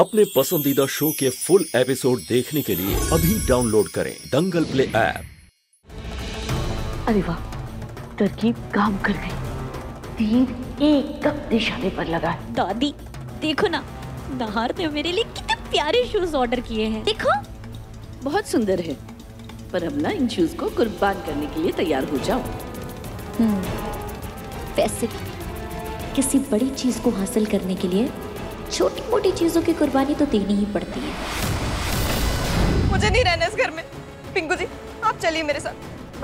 अपने पसंदीदा शो के फुल एपिसोड देखने के लिए अभी डाउनलोड करें दंगल प्ले ऐप। अरे वाह, तरकीब काम कर गई। तीर एकदम निशाने पर लगा है। दादी देखो ना, नाहर ने मेरे लिए कितने प्यारे शूज ऑर्डर किए हैं। देखो बहुत सुंदर है, पर अब ना इन शूज को कुर्बान करने के लिए तैयार हो जाओ। वैसे किसी बड़ी चीज को हासिल करने के लिए छोटी मोटी चीजों की कुर्बानी तो देनी ही पड़ती है। मुझे नहीं रहना इस घर में। पिंकू जी, आप चलिए मेरे साथ,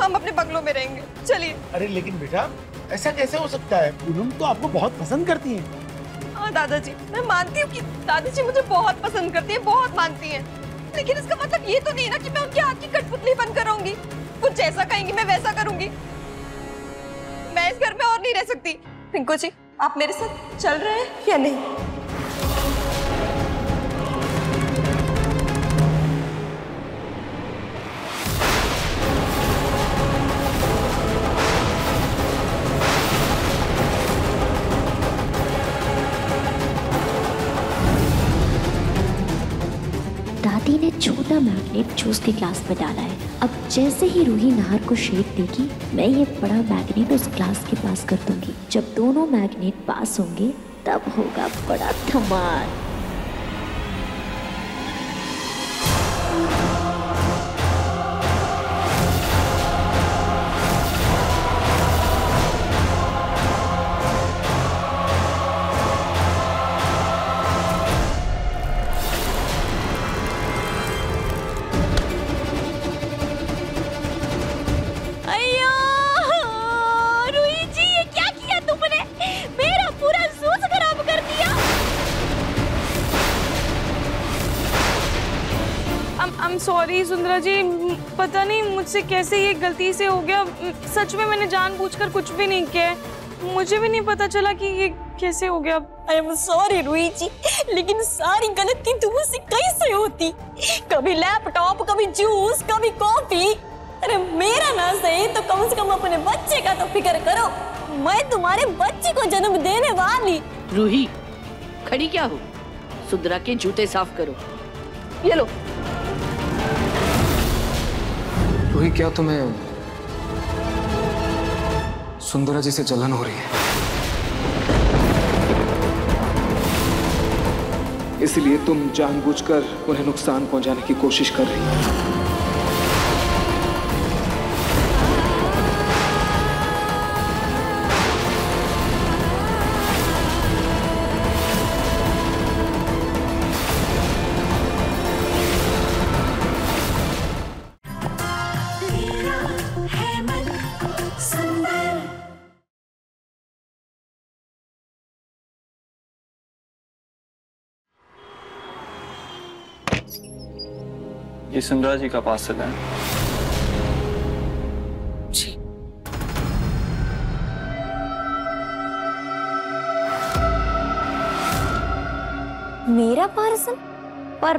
हम अपने बंगलों में रहेंगे। चलिए। अरे लेकिन बेटा, ऐसा कैसे हो सकता है? पूनम तो आपको बहुत पसंद करती हैं। हाँ दादाजी, मैं मानती हूँ कि दादाजी मुझे बहुत पसंद करती है, बहुत मानती हैं। लेकिन इसका मतलब ये तो नहीं ना कि मैं उनके हाथ की कठपुतली बनकर रहूंगी। वो जैसा कहेंगी मैं वैसा करूंगी। मैं इस घर में और नहीं रह सकती। पिंकू जी, आप मेरे साथ चल रहे हैं या नहीं? दादी ने छोटा मैग्नेट जूस के ग्लास में डाला है। अब जैसे ही रूही नाहर को शेक देगी, मैं ये बड़ा मैग्नेट उस ग्लास के पास कर दूंगी। जब दोनों मैग्नेट पास होंगे तब होगा बड़ा धमाल। सॉरी सुंदरा जी, पता नहीं मुझसे कैसे ये गलती से हो गया। सच में मैंने जानबूझकर कुछ भी नहीं किया है। मुझे भी नहीं पता चला कि ये कैसे हो गया। आई एम सॉरी रूही जी, लेकिन सारी गलती तुमसे कैसे होती? कभी लैपटॉप, कभी जूस, कभी कॉफी। अरे मेरा ना सही तो कम से कम अपने बच्चे का तो फिक्र करो। मैं तुम्हारे बच्चे को जन्म देने वाली। रूही, खड़ी क्या हो? सुंदरा के जूते साफ करो। ये लो। रूही, क्या तुम्हें सुंदरा जी से जलन हो रही है? इसलिए तुम जानबूझकर उन्हें नुकसान पहुंचाने की कोशिश कर रही हो। ये सुंदरा जी का पार्सल है। जी। मेरा पार्सल? पर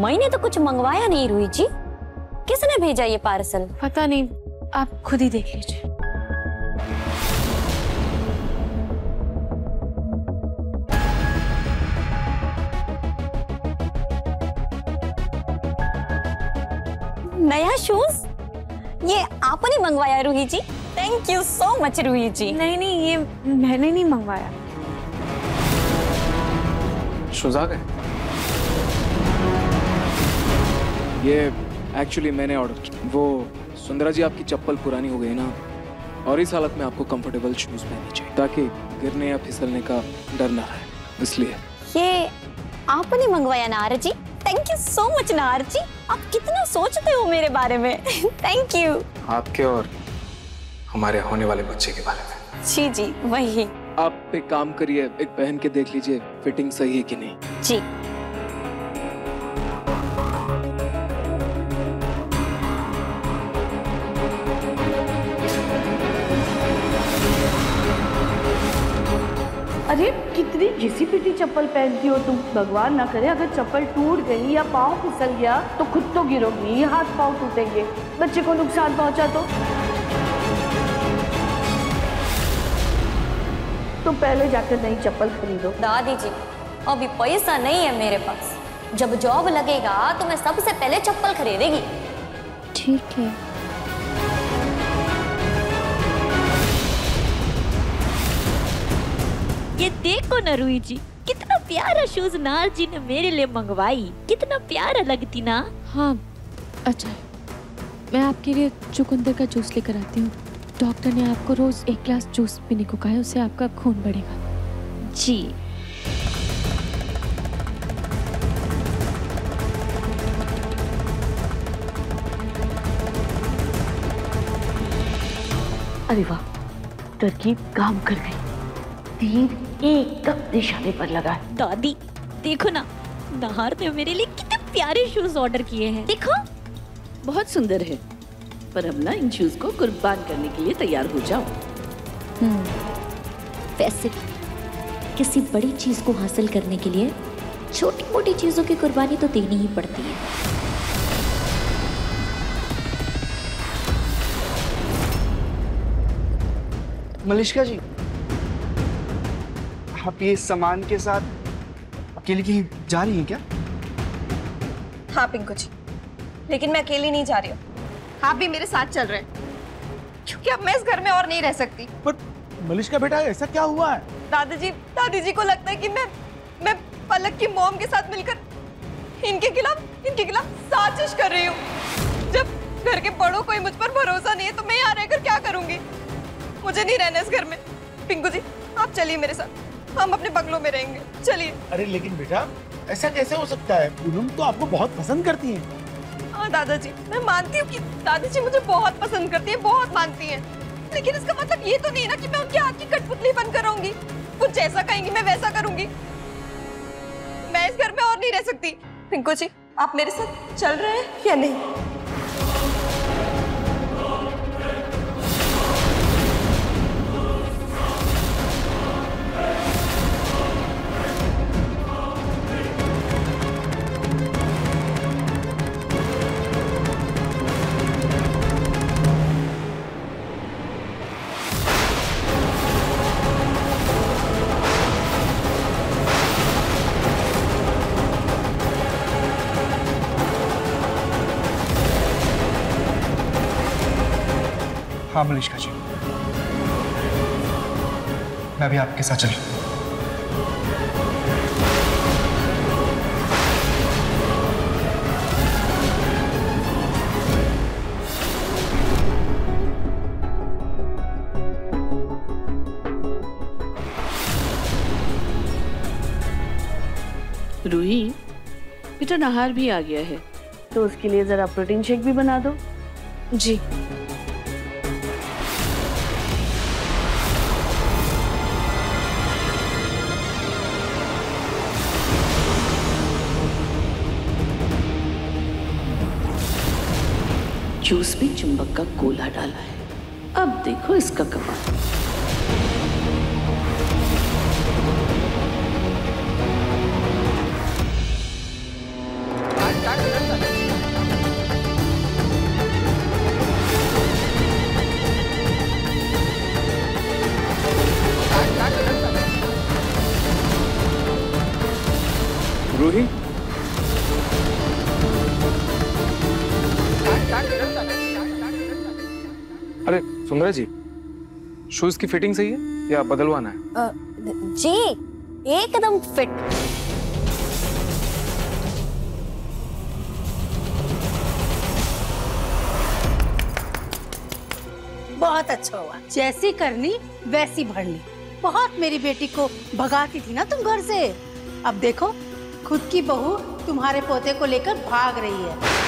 मैंने तो कुछ मंगवाया नहीं रूही जी। किसने भेजा ये पार्सल? पता नहीं, आप खुद ही देख लीजिए। नया शूज? ये आपने मंगवाया Ruhi ji? Thank you so much Ruhi ji. नहीं नहीं, ये मैंने नहीं मंगवाया। शूज आ गए? ये एक्चुअली मैंने ऑर्डर किया। वो सुंदरा जी, आपकी चप्पल पुरानी हो गई ना, और इस हालत में आपको कंफर्टेबल शूज पहनने चाहिए ताकि गिरने या फिसलने का डर ना रहे, इसलिए। ये आपने मंगवाया Nahar ji? Thank you so much Nahar ji. आप कितना सोचते हो मेरे बारे में। Thank you. आपके और हमारे होने वाले बच्चे के बारे में। जी जी, वही। आप एक काम करिए, एक पहन के देख लीजिए फिटिंग सही है कि नहीं। जी। अरे कितनी घिसी पिटी चप्पल पहनती हो तुम। भगवान ना करे अगर चप्पल टूट गई या पाँव फिसल गया तो खुद तो गिरोगी, हाथ पाँव टूटेंगे, बच्चे को नुकसान पहुंचा तो पहले जाकर नई चप्पल खरीदो। दादी जी, अभी पैसा नहीं है मेरे पास। जब जॉब लगेगा तो मैं सबसे पहले चप्पल खरीदेगी। ठीक है। ये देखो ना रूही जी, कितना प्यारा शूज नार जी ने मेरे लिए मंगवाई, कितना प्यारा लगती ना। हाँ अच्छा है, मैं आपके लिए चुकंदर का जूस लेकर आती हूँ। डॉक्टर ने आपको रोज 1 गिलास जूस पीने को कहा है, उससे आपका खून बढ़ेगा। जी अरे वाह, तरकीब काम कर गई। तीर एकदम निशाने पर लगा है। दादी देखो ना, नाहर ने मेरे लिए कितने प्यारे शूज ऑर्डर किए हैं। देखो बहुत सुंदर है, पर अब ना इन शूज को कुर्बान करने के लिए तैयार हो जाओ। वैसे भी किसी बड़ी चीज को हासिल करने के लिए छोटी मोटी चीजों की कुर्बानी तो देनी ही पड़ती है। मलिष्का जी, आप ये सामान के साथ अकेले कहीं जा रही हैं क्या? हाँ पिंकू जी, लेकिन मैं अकेली नहीं जा रही हूँ, आप भी मेरे साथ चल रहे हैं, क्योंकि अब मैं इस घर में और नहीं रह सकती। पर मलिष्का बेटा, ऐसा क्या हुआ है? दादी जी को लगता है कि मैं पलक की मॉम के साथ मिलकर इनके खिलाफ साजिश कर रही हूँ। जब घर के बड़ों को ही मुझ पर भरोसा नहीं है तो मैं यहाँ रहकर क्या करूंगी? मुझे नहीं रहना इस घर में। पिंकू जी आप चलिए मेरे साथ, हम अपने बंगलों में रहेंगे, चलिए। अरे लेकिन बेटा, ऐसा कैसे हो सकता है? पूनम तो आपको बहुत पसंद करती हैं। हाँ दादाजी, मैं मानती हूँ कि दादी जी मुझे बहुत पसंद करती है, बहुत मानती हैं, लेकिन इसका मतलब ये तो नहीं ना कि मैं उनके हाथ की कठपुतली बनकर रहूंगी। वो जैसा कहेंगी मैं वैसा करूंगी। मैं इस घर में और नहीं रह सकती। पिंकू जी आप मेरे साथ चल रहे हैं या नहीं? हाँ मलिष्का जी, मैं भी आपके साथ चलूं। रूही बेटा, नाहर भी आ गया है, तो उसके लिए जरा प्रोटीन शेक भी बना दो। जी जूस में चुंबक का गोला डाला है, अब देखो इसका कमाल। रूही, अरे सुंदरा जी, शूज की फिटिंग सही है या बदलवाना है? जी एकदम फिट। बहुत अच्छा हुआ, जैसी करनी वैसी भरनी। बहुत मेरी बेटी को भगाती थी ना तुम घर से, अब देखो खुद की बहू तुम्हारे पोते को लेकर भाग रही है।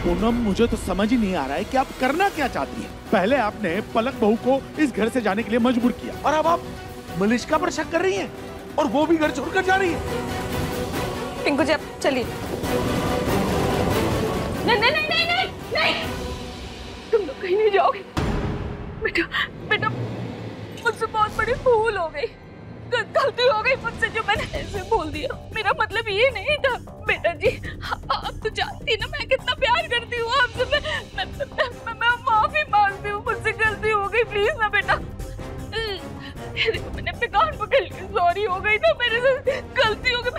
पूनम, मुझे तो समझ ही नहीं आ रहा है कि आप करना क्या चाहती हैं। पहले आपने पलक बहू को इस घर से जाने के लिए मजबूर किया, और अब आप मलिष्का पर शक कर रही हैं, और वो भी घर छोड़कर जा रही है। पिंकू जी आप चलिए। नहीं नहीं नहीं नहीं नहीं नहीं, तुम लोग कहीं नहीं जाओगे। बेटा बेटा, मुझसे बहुत बड़ी भूल हो गई, गलती हो गई मुझसे जो मैंने ऐसे बोल दिया। मेरा मतलब ये नहीं था बेटा जी, आप तो जानती ना मैं कितना प्यार करती हूँ आपसे। मैं माफी मांगती हूँ, मुझसे गलती हो गई, प्लीज ना बेटा। हो गई तो मेरे से गलती हो गई।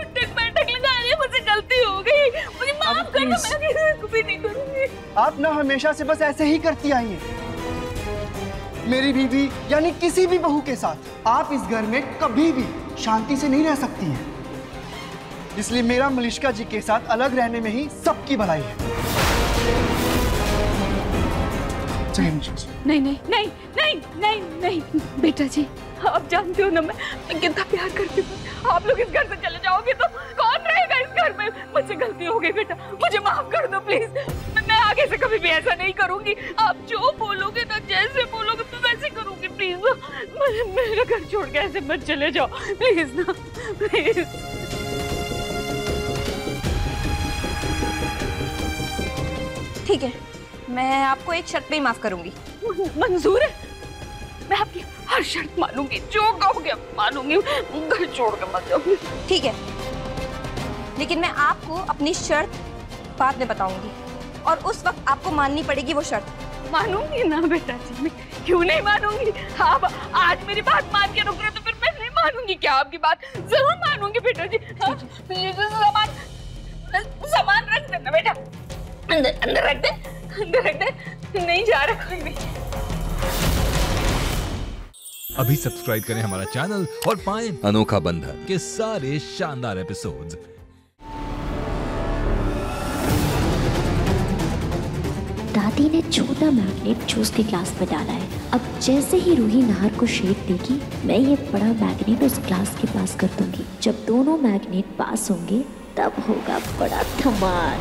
2 बैठक लगा रही है, मुझसे गलती हो गई, मुझे माफ कर दो, मैं कभी नहीं करूंगी। आप ना हमेशा से बस ऐसे ही करती आई हैं। मेरी बीवी यानी किसी भी बहू के साथ आप इस घर में कभी भी शांति से नहीं रह सकती हैं। इसलिए मेरा मलिष्का जी के साथ अलग रहने में ही सबकी भलाई है। नहीं नहीं नहीं नहीं नहीं नहीं बेटा जी, आप जानते हो ना मैं कितना प्यार करती हूँ। आप लोग इस घर से चले जाओगे तो कौन रहेगा इस घर में? मुझसे गलती हो गई बेटा, मुझे माफ कर दो प्लीज। मैं आगे से कभी भी ऐसा नहीं करूंगी। आप जो बोलोगे ना, जैसे बोलोगे मैं वैसे करूंगी। प्लीज मेरा घर छोड़ के ऐसे मत चले जाओ प्लीज ना, प्लीज। ठीक है, मैं आपको एक शर्त पे ही माफ करूंगी। मंजूर है, मैं आपकी हर शर्त मानूंगी, जो कहोगे मानूंगी, घर छोड़ के मत जाऊंगी। ठीक है, लेकिन मैं आपको अपनी शर्त बाद में बताऊंगी और उस वक्त आपको माननी पड़ेगी वो शर्त। मानूंगी ना बेटा जी, मैं क्यों नहीं मानूंगी? आप आज मेरी बात मान के रुक रहे तो फिर मैं नहीं मानूंगी क्या आपकी बात? जरूर मानूंगी बेटा जी। ये जो सामान रख देना बेटा, अंदर रख दे, अंदर रख दे, नहीं जा रहा कोई भी। अभी सब्सक्राइब करें हमारा चैनल और पाएं अनोखा बंधन के सारे शानदार एपिसोड्स। दादी ने छोटा मैग्नेट जूस के ग्लास में डाला है। अब जैसे ही रूही नाहर को शेक देगी, मैं ये बड़ा मैग्नेट उस ग्लास के पास कर दूंगी। जब दोनों मैग्नेट पास होंगे तब होगा बड़ा धमाल।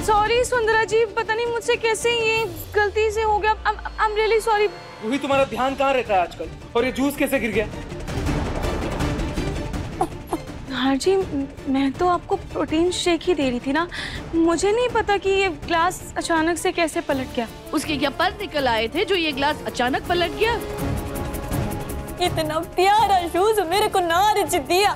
सॉरी सुंदरा जी, पता नहीं मुझसे कैसे ये गलती से हो गया। I am really sorry. Ruhi, तुम्हारा ध्यान कहाँ रहता है आजकल? और ये जूस कैसे गिर गया? हाँ जी, मैं तो आपको प्रोटीन शेक ही दे रही थी ना, मुझे नहीं पता कि ये ग्लास अचानक से कैसे पलट गया। उसके क्या पर निकल आए थे जो ये ग्लास अचानक पलट गया? इतना प्यारा शूज मेरे को नार्च दिया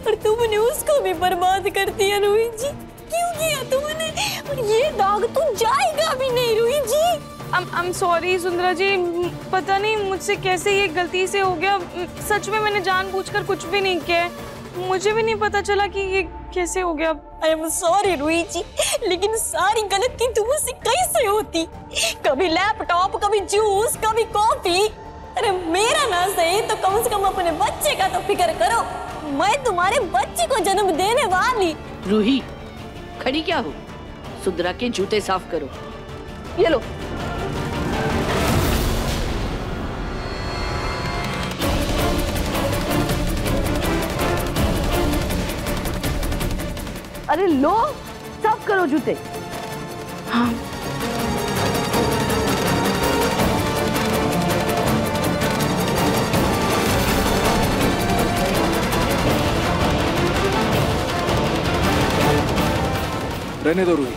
और तुमने उसको भी बर्बाद कर दिया रूही जी। क्यों किया तुमने? और ये दाग तो जाएगा भी नहीं रूही जी। आई एम सॉरी सुंदरा जी, पता नहीं मुझसे कैसे ये गलती से हो गया। सच में मैंने जानबूझकर कुछ भी नहीं किया, मुझे भी नहीं पता चला कि ये कैसे हो गया। आई एम सॉरी रूही जी, लेकिन सारी गलती तुमसे कैसे होती? कभी लैपटॉप, कभी जूस, कभी कॉफी। अरे मेरा ना सही तो कम से कम अपने बच्चे का तो फिक्र करो। मैं तुम्हारे बच्चे को जन्म देने वाली। रूही, खड़ी क्या हो? सुंदरा के जूते साफ करो। ये लो। अरे लो, साफ करो जूते। हाँ। रहने दो रूही।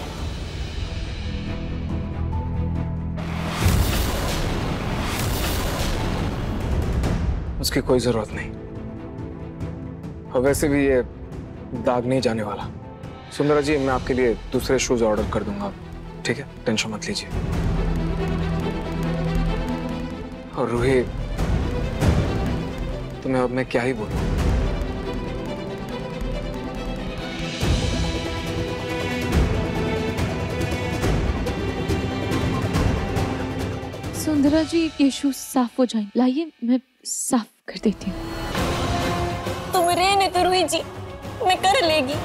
उसकी कोई जरूरत नहीं, और वैसे भी ये दाग नहीं जाने वाला। सुंदरा जी, मैं आपके लिए दूसरे शूज ऑर्डर कर दूंगा, ठीक है? टेंशन मत लीजिए। और रूही, तुम्हें अब मैं क्या ही बोलूं। सुंदरा जी, ये शूज साफ हो जाए, लाइए मैं साफ कर देती हूँ। तुम रहने तो रूही जी, मैं कर लेगी।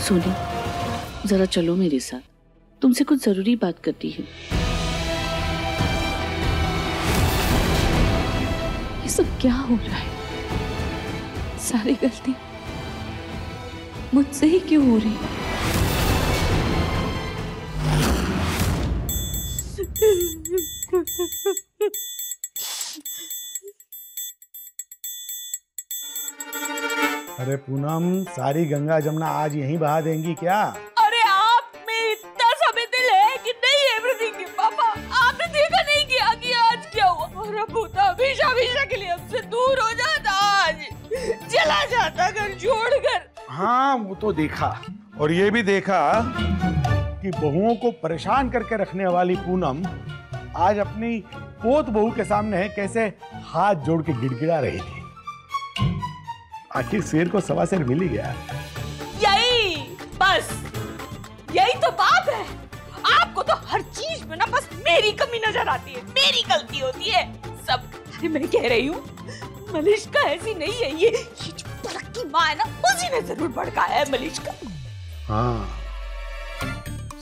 सोनी, जरा चलो मेरे साथ, तुमसे कुछ जरूरी बात करती हूँ। ये सब क्या हो रहा है? सारी गलती मुझसे ही क्यों हो रही है? अरे पूनम, सारी गंगा जमुना आज यहीं बहा देंगी क्या? अरे आप में इतना समय दिल है कि नहीं एवरीथिंग के पापा, आपने देखा नहीं किया कि आज क्या हुआ? और अब वो तो हमेशा हमेशा के लिए हमसे दूर हो जाता, आज चला जाता घर छोड़कर। हाँ वो तो देखा, और ये भी देखा कि बहुओं को परेशान करके रखने वाली पूनम आज अपनी पोत बहू के सामने कैसे हाथ जोड़ के गिड़गिड़ा रही थी। आखिर शेर को सवा शेर मिल ही गया। यही बस, यही तो बात है। आपको तो हर चीज में ना बस मेरी कमी नजर आती है, मेरी गलती होती है सब। अरे मैं कह रही हूँ मलिष्का ऐसी नहीं है, ये जो पलक की माँ है ना, उसी ने जरूर भड़काया है मलिष्का। हाँ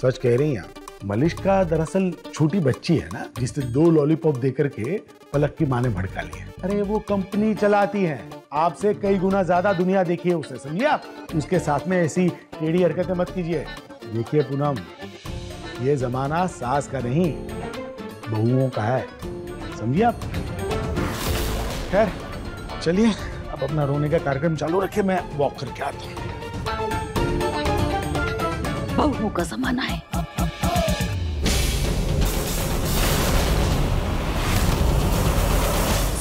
सच कह रही हैं आप। मलिष्का दरअसल छोटी बच्ची है ना, जिसने 2 लॉलीपॉप देकर के पलक की माँ ने भड़का लिया। अरे वो कंपनी चलाती है, आपसे कई गुना ज्यादा दुनिया देखी है उसने, समझिए आप। उसके साथ में ऐसी टेढ़ी हरकतें मत कीजिए। देखिए पूनम, ये जमाना सास का नहीं बहुओं का है, समझिए आप। खैर चलिए अब अपना रोने का कार्यक्रम चालू रखिए, मैं वॉक करके आता हूँ। बहुओं का जमाना है।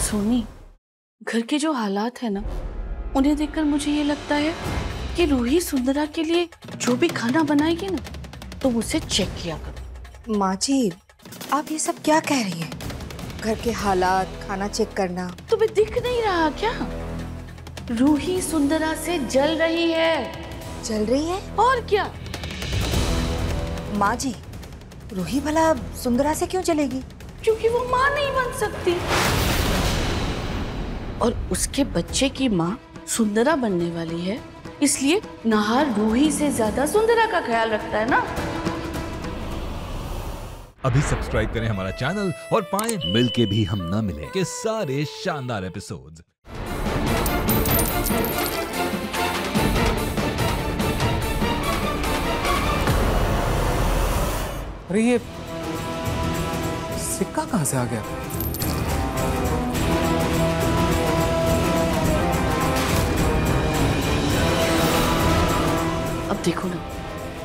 सोनी, घर के जो हालात है ना, उन्हें देखकर मुझे ये लगता है कि रूही सुंदरा के लिए जो भी खाना बनाएगी ना, तो उसे चेक किया करो। माँ जी, आप ये सब क्या कह रही हैं? घर के हालात, खाना चेक करना। तुम्हें दिख नहीं रहा क्या? रूही सुंदरा से जल रही है। जल रही है? और क्या? माँ जी, रूही भला सुंदरा से क्यों जलेगी? क्योंकि वो माँ नहीं बन सकती, और उसके बच्चे की माँ सुंदरा बनने वाली है, इसलिए नाहर रूही से ज्यादा सुंदरा का ख्याल रखता है ना। अभी सब्सक्राइब करें हमारा चैनल और पाएं मिलके भी हम ना मिले के सारे शानदार एपिसोड्स। अरे ये सिक्का कहाँ से आ गया? अब देखो ना,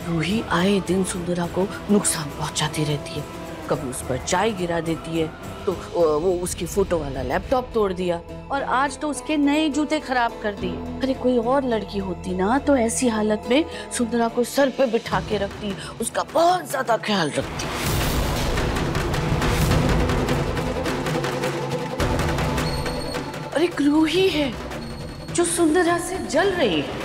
रूही आए दिन सुंदरा को नुकसान पहुंचाती रहती है। कभी उस पर चाय गिरा देती है, तो वो उसकी फोटो वाला लैपटॉप तोड़ दिया, और आज तो उसके नए जूते खराब कर दिए। अरे कोई और लड़की होती ना, तो ऐसी हालत में सुंदरा को सर पे बिठा के रखती, उसका बहुत ज्यादा ख्याल रखती। और एक रूही है जो सुंदरा से जल रही है।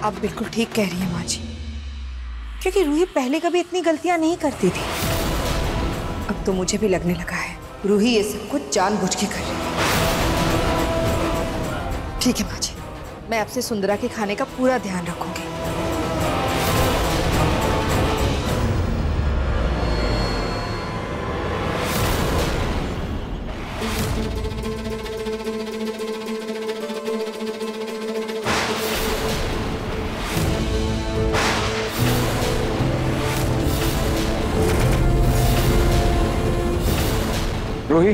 आप बिल्कुल ठीक कह रही हैं माँ जी, क्योंकि रूही पहले कभी इतनी गलतियां नहीं करती थी। अब तो मुझे भी लगने लगा है रूही ये सब कुछ जानबूझ के कर रही है। ठीक है माँ जी, मैं आपसे सुंदरा के खाने का पूरा ध्यान रखूंगी। रूही,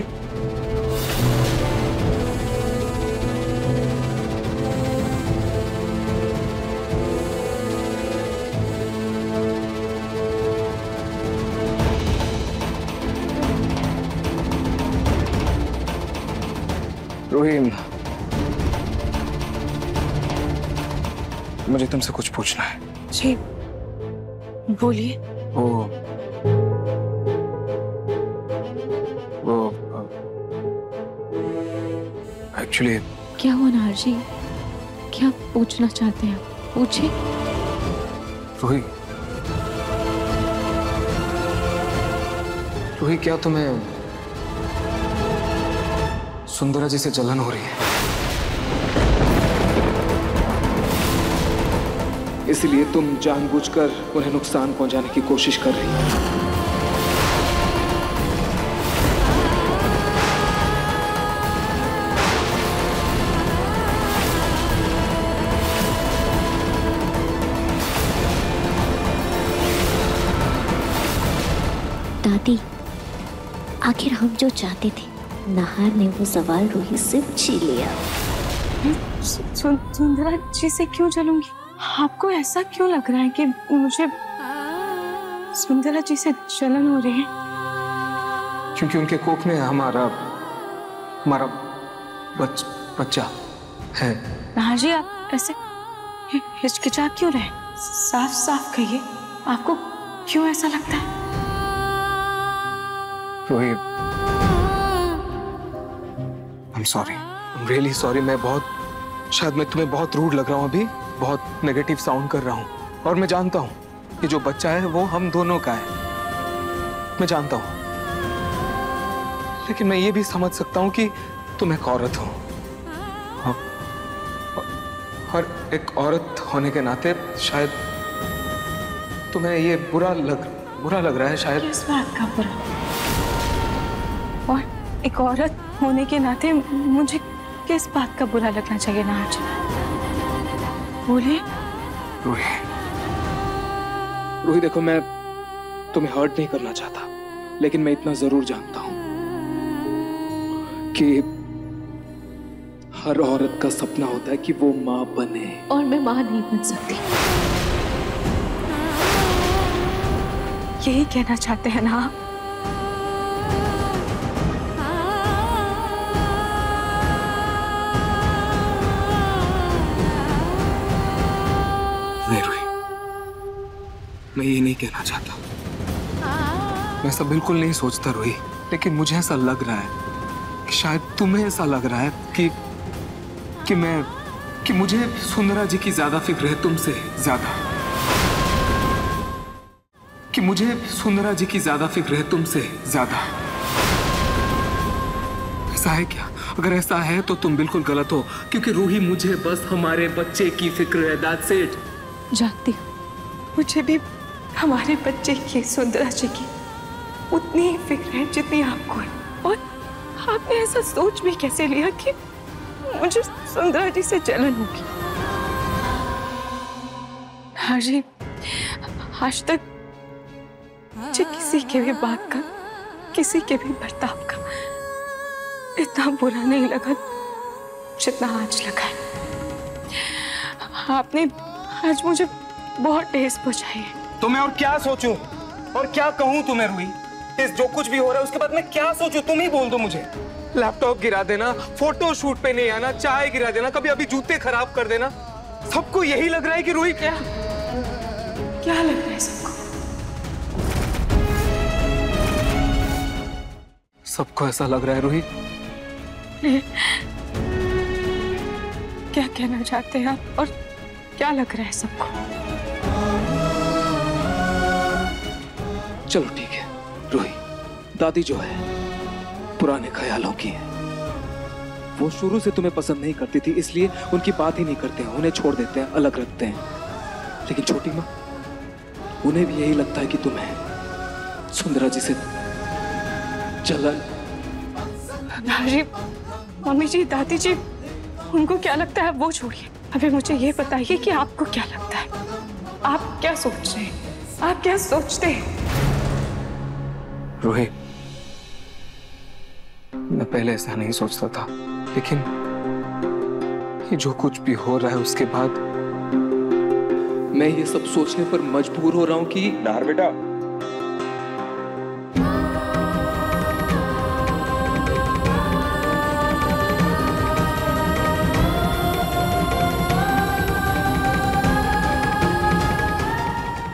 रूही, मुझे तुमसे कुछ पूछना है। जी बोलिए। वो एक्चुअली क्या हुआ नाहर जी? क्या पूछना चाहते हैं आप? पूछिए। रूही, रूही क्या तुम्हें सुंदरा जी से जलन हो रही है? इसलिए तुम जानबूझकर उन्हें नुकसान पहुंचाने की कोशिश कर रही हो। दादी, आखिर हम जो चाहते थे, नाहर ने वो सवाल रूही से छीन लिया। सुंदरा जी से क्यों जलूंगी? आपको ऐसा क्यों लग रहा है कि मुझे सुंदरा जी से जलन हो रही है? क्योंकि उनके कोख में हमारा बच्चा है। नाहर जी, आप ऐसे हिचकिचा क्यों रहे? साफ साफ कहिए, आपको क्यों ऐसा लगता है? Rohit, I'm sorry, I'm really sorry। शायद मैं तुम्हें बहुत रूड लग रहा हूँ अभी, बहुत नेगेटिव साउंड कर रहा हूँ, और मैं जानता हूँ कि जो बच्चा है वो हम दोनों का है, मैं जानता हूँ। लेकिन मैं ये भी समझ सकता हूँ कि तुम एक औरत हो, और एक औरत होने के नाते शायद तुम्हें ये बुरा लग रहा है शायद। किस बात का बुरा? और एक औरत होने के नाते मुझे किस बात का बुरा लगना चाहिए? नाहर जी, बोलिए। रूही, देखो, मैं तुम्हें हर्ट नहीं करना चाहता, लेकिन मैं इतना जरूर जानता हूं कि हर औरत का सपना होता है कि वो माँ बने। और मैं माँ नहीं बन सकती। यही कहना चाहते हैं ना आप? मैं ये नहीं कहना चाहता, मैं ऐसा बिल्कुल नहीं सोचता रोही, लेकिन मुझे ऐसा लग रहा है कि शायद तुम्हें ऐसा लग रहा है कि मुझे सुंदरा जी की ज्यादा फिक्र है तुमसे ज्यादा, कि मुझे सुंदरा जी की ज्यादा फिक्र है तुमसे ज्यादा। ऐसा है क्या? अगर ऐसा है तो तुम बिल्कुल गलत हो, क्योंकि रूही मुझे बस हमारे बच्चे की फिक्र है, that's it। जानती हूँ, मुझे भी हमारे बच्चे की, सुंदरा जी की उतनी ही फिक्र है जितनी आपको है। और आपने ऐसा सोच भी कैसे लिया कि मुझे सुंदरा जी से जलन होगी? हाँ जी, आज तक मुझे किसी के भी बात का, किसी के भी बर्ताव का इतना बुरा नहीं लगा जितना आज लगा है। आपने आज मुझे बहुत ठेस पहुंचाई है। तो मैं और क्या सोचूं और क्या कहूं तुम्हें रूही? इस जो कुछ भी हो रहा है उसके बाद मैं क्या सोचूं? तुम ही बोल दो मुझे। लैपटॉप गिरा देना, फोटो शूट पे नहीं आना, चाय गिरा देना, कभी अभी जूते खराब कर देना, सबको यही लग रहा है कि रूही क्या लग रहा है सबको? सबको ऐसा लग रहा है रूही। क्या कहना चाहते हैं आप और क्या लग रहा है सबको? चलो ठीक है रूही, दादी जो है पुराने ख्यालों की है। वो शुरू से तुम्हें पसंद नहीं करती थी, इसलिए उनकी बात ही नहीं करते हैं, उन्हें छोड़ देते हैं, अलग रखते हैं। लेकिन छोटी माँ, उन्हें भी यही लगता है कि तुम्हें सुंदरा जी से जलन। जी, मम्मी जी, दादी जी, उनको क्या लगता है वो छोड़िए, अभी मुझे ये बताइए कि आपको क्या लगता है? आप क्या सोच रहे हैं? आप क्या सोचते हैं? रोहित, मैं पहले ऐसा नहीं सोचता था, लेकिन ये जो कुछ भी हो रहा है उसके बाद मैं ये सब सोचने पर मजबूर हो रहा हूं कि नाहर बेटा,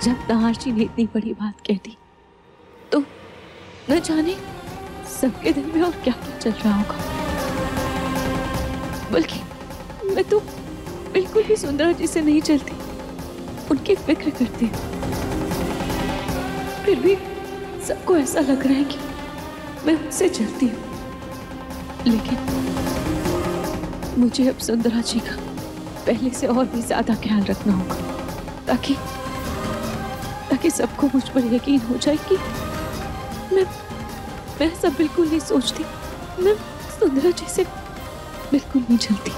जब नाहर जी ने इतनी बड़ी बात कह दी तो न जाने सबके दिल में और क्या क्या चल रहा होगा। बल्कि मैं तो बिल्कुल ही सुंदरा जी से नहीं चलती, उनकी फिक्र करती हूँ। फिर भी सबको ऐसा लग रहा है कि मैं उनसे चलती हूँ, लेकिन मुझे अब सुंदरा जी का पहले से और भी ज्यादा ख्याल रखना होगा, ताकि ताकि सबको मुझ पर यकीन हो जाए कि मैं सब बिल्कुल नहीं सोचती, मैं सुंदरा जी से बिल्कुल नहीं चलती।